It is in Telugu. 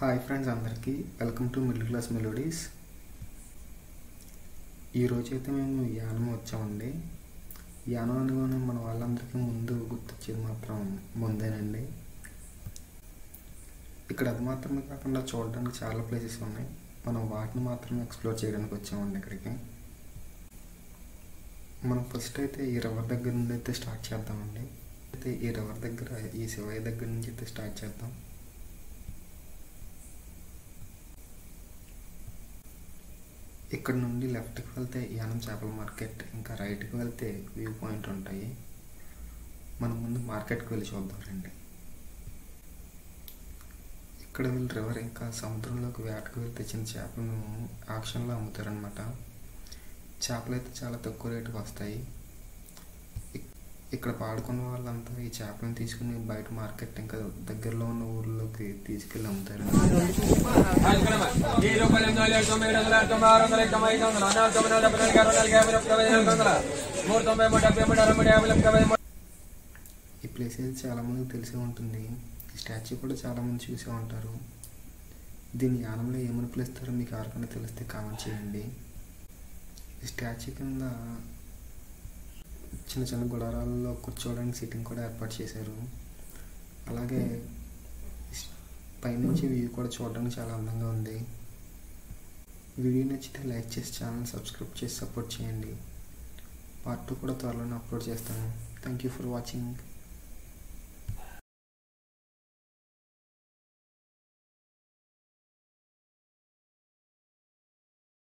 హాయ్ ఫ్రెండ్స్, అందరికీ welcome to middle class melodies. ఈరోజైతే మేము యానం వచ్చామండి. యానం అనగానే మన వాళ్ళందరికీ ముందు గుర్తొచ్చేది మాత్రం ముందేనండి. ఇక్కడ అది మాత్రమే కాకుండా చూడడానికి చాలా ప్లేసెస్ ఉన్నాయి. మనం వాటిని మాత్రమే ఎక్స్ప్లోర్ చేయడానికి వచ్చామండి ఇక్కడికి. మనం ఫస్ట్ అయితే ఈ రివర్ దగ్గర నుండి అయితే స్టార్ట్ చేద్దామండి. అయితే ఈ రివర్ దగ్గర ఈ శివయ్య దగ్గర నుంచి అయితే స్టార్ట్ చేద్దాం. ఇక్కడ నుండి లెఫ్ట్కి వెళ్తే యానం చేపల మార్కెట్, ఇంకా రైట్కి వెళ్తే వ్యూ పాయింట్ ఉంటాయి. మనం ముందు మార్కెట్కి వెళ్ళి చూద్దాం రండి. ఇక్కడ వీళ్ళు రివర్ ఇంకా సముద్రంలోకి వేటకు వెళ్ళి తెచ్చిన చేపలను ఆక్షన్లో అమ్ముతారనమాట. చేపలు అయితే చాలా తక్కువ రేటుకి వస్తాయి. ఇక్కడ పాడుకున్న వాళ్ళంతా ఈ చేపలను తీసుకుని బయట మార్కెట్ ఇంకా దగ్గరలో ఉన్న ఊర్లోకి తీసుకెళ్ళి అమ్ముతారు. ఈ ప్లేస్ అయితే చాలా మందికి తెలిసే ఉంటుంది. ఈ స్టాచ్యూ కూడా చాలా మంది చూసే ఉంటారు. దీన్ని యానంలో ఏమని పిలుస్తారో మీకు ఎవరికైనా తెలిస్తే కామెంట్ చేయండి. ఈ స్టాచ్యూ కింద చిన్న చిన్న గుడారాల్లో కూర్చోవడానికి సీటింగ్ కూడా ఏర్పాటు చేశారు. అలాగే పైనుంచి వ్యూ కూడా చూడడానికి చాలా అందంగా ఉంది. వీడియో నచ్చితే లైక్ చేసి ఛానల్ సబ్స్క్రైబ్ చేసి సపోర్ట్ చేయండి. పార్ట్ 2 కూడా త్వరలోనే అప్లోడ్ చేస్తాను. Thank you for watching.